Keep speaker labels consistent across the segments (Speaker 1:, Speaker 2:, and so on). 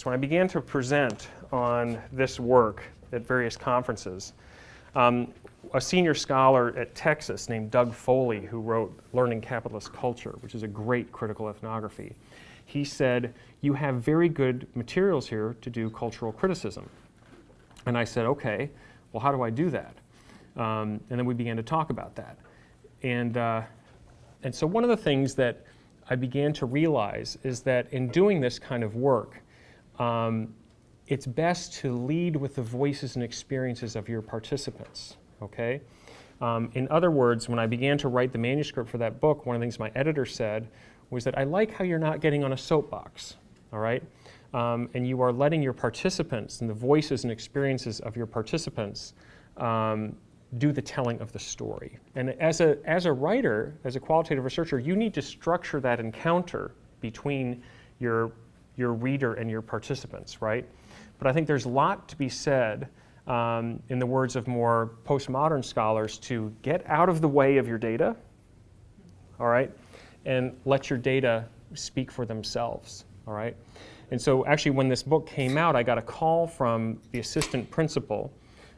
Speaker 1: this. When I began to present on this work at various conferences, a senior scholar at Texas named Doug Foley, who wrote Learning Capitalist Culture, which is a great critical ethnography, he said, you have very good materials here to do cultural criticism. And I said, okay, well, how do I do that? And then we began to talk about that. And so one of the things that I began to realize is that in doing this kind of work, it's best to lead with the voices and experiences of your participants, okay? In other words, when I began to write the manuscript for that book, one of the things my editor said was that I like how you're not getting on a soapbox, all right? And you are letting your participants and the voices and experiences of your participants do the telling of the story. And as a writer, as a qualitative researcher, you need to structure that encounter between your reader and your participants, right? But I think there's a lot to be said, in the words of more postmodern scholars, to get out of the way of your data, all right, and let your data speak for themselves, all right? And so actually when this book came out, I got a call from the assistant principal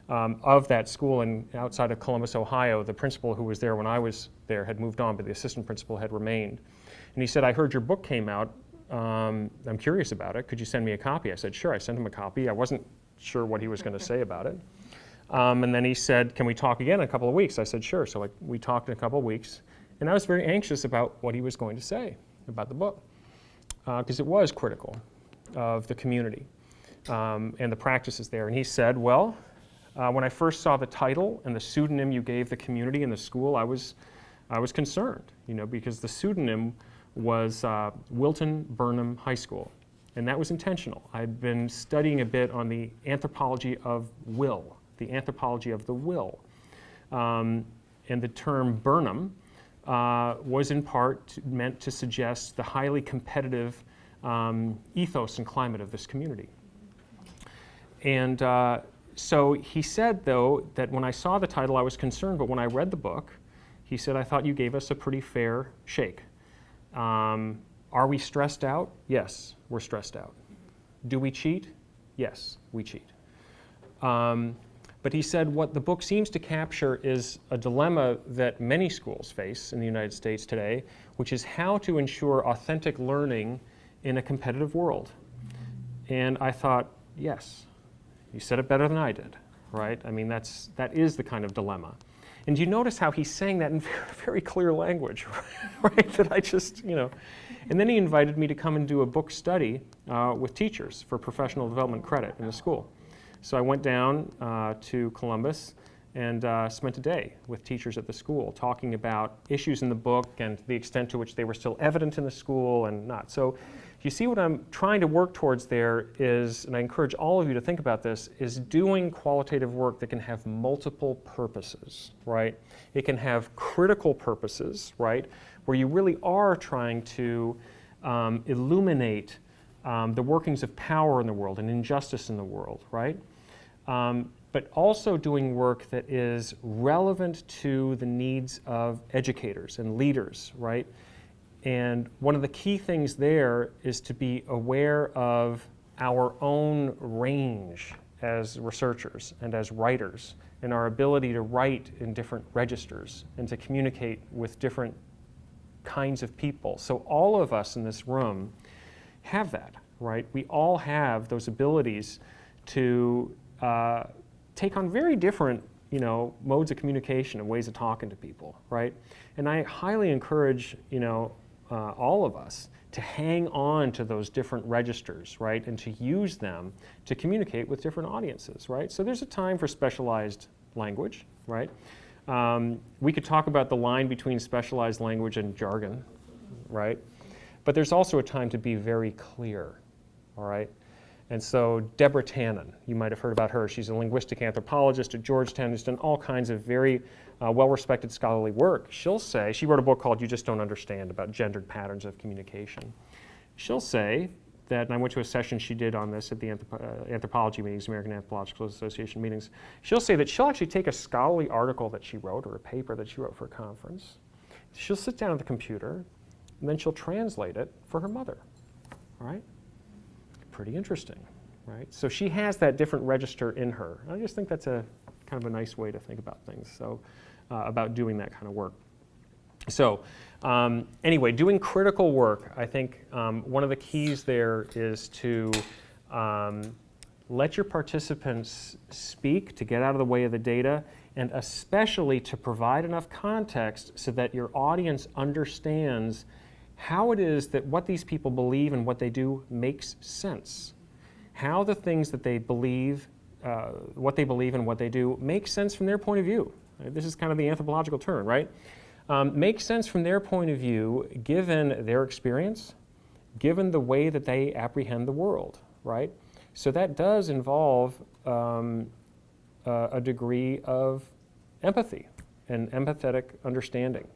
Speaker 1: of that school outside of Columbus, Ohio. The principal who was there when I was there had moved on, but the assistant principal had remained. And he said, I heard your book came out. I'm curious about it. Could you send me a copy? I said, sure. I sent him a copy. I wasn't sure what he was going to say about it. And then he said, can we talk again in a couple of weeks? I said, sure. So we talked in a couple of weeks. And I was very anxious about what he was going to say about the book, because it was critical of the community and the practices there. And he said, well, when I first saw the title and the pseudonym you gave the community and the school, I was concerned, because the pseudonym was Wilton Burnham High School, and that was intentional. I'd been studying a bit on the anthropology of will, the anthropology of the will, and the term Burnham was in part meant to suggest the highly competitive ethos and climate of this community. And so he said, though, that when I saw the title, I was concerned, but when I read the book, he said, I thought you gave us a pretty fair shake. Are we stressed out? Yes, we're stressed out. Do we cheat? Yes, we cheat. But he said what the book seems to capture is a dilemma that many schools face in the United States today, which is how to ensure authentic learning in a competitive world. And I thought, yes, you said it better than I did, right? I mean, that is the kind of dilemma. And you notice how he's saying that in very clear language, right? That I just, And then he invited me to come and do a book study with teachers for professional development credit in the school. So I went down to Columbus and spent a day with teachers at the school talking about issues in the book and the extent to which they were still evident in the school and not. So you see what I'm trying to work towards there is, and I encourage all of you to think about this, is doing qualitative work that can have multiple purposes, right? It can have critical purposes, right, where you really are trying to illuminate the workings of power in the world and injustice in the world, right? But also doing work that is relevant to the needs of educators and leaders, right? And one of the key things there is to be aware of our own range as researchers and as writers, and our ability to write in different registers and to communicate with different kinds of people. So all of us in this room have that, right? We all have those abilities to take on very different modes of communication and ways of talking to people, right? And I highly encourage, all of us to hang on to those different registers, right? And to use them to communicate with different audiences, right? So there's a time for specialized language, right? We could talk about the line between specialized language and jargon, right? But there's also a time to be very clear, all right? And so Deborah Tannen, you might have heard about her. She's a linguistic anthropologist at Georgetown who's done all kinds of very well-respected scholarly work. She'll say, she wrote a book called You Just Don't Understand about gendered patterns of communication. She'll say that, and I went to a session she did on this at the anthropology meetings, American Anthropological Association meetings. She'll say that she'll actually take a scholarly article that she wrote or a paper that she wrote for a conference. She'll sit down at the computer and then she'll translate it for her mother, all right? pretty interesting, right? So she has that different register in her. I just think that's a kind of a nice way to think about things, so about doing that kind of work. So anyway, doing critical work, I think one of the keys there is to let your participants speak, to get out of the way of the data, and especially to provide enough context so that your audience understands how it is that what these people believe and what they do makes sense. How the things that they believe, what they believe and what they do, make sense from their point of view. This is kind of the anthropological term, right? Makes sense from their point of view given their experience, given the way that they apprehend the world, right? So that does involve a degree of empathy and empathetic understanding.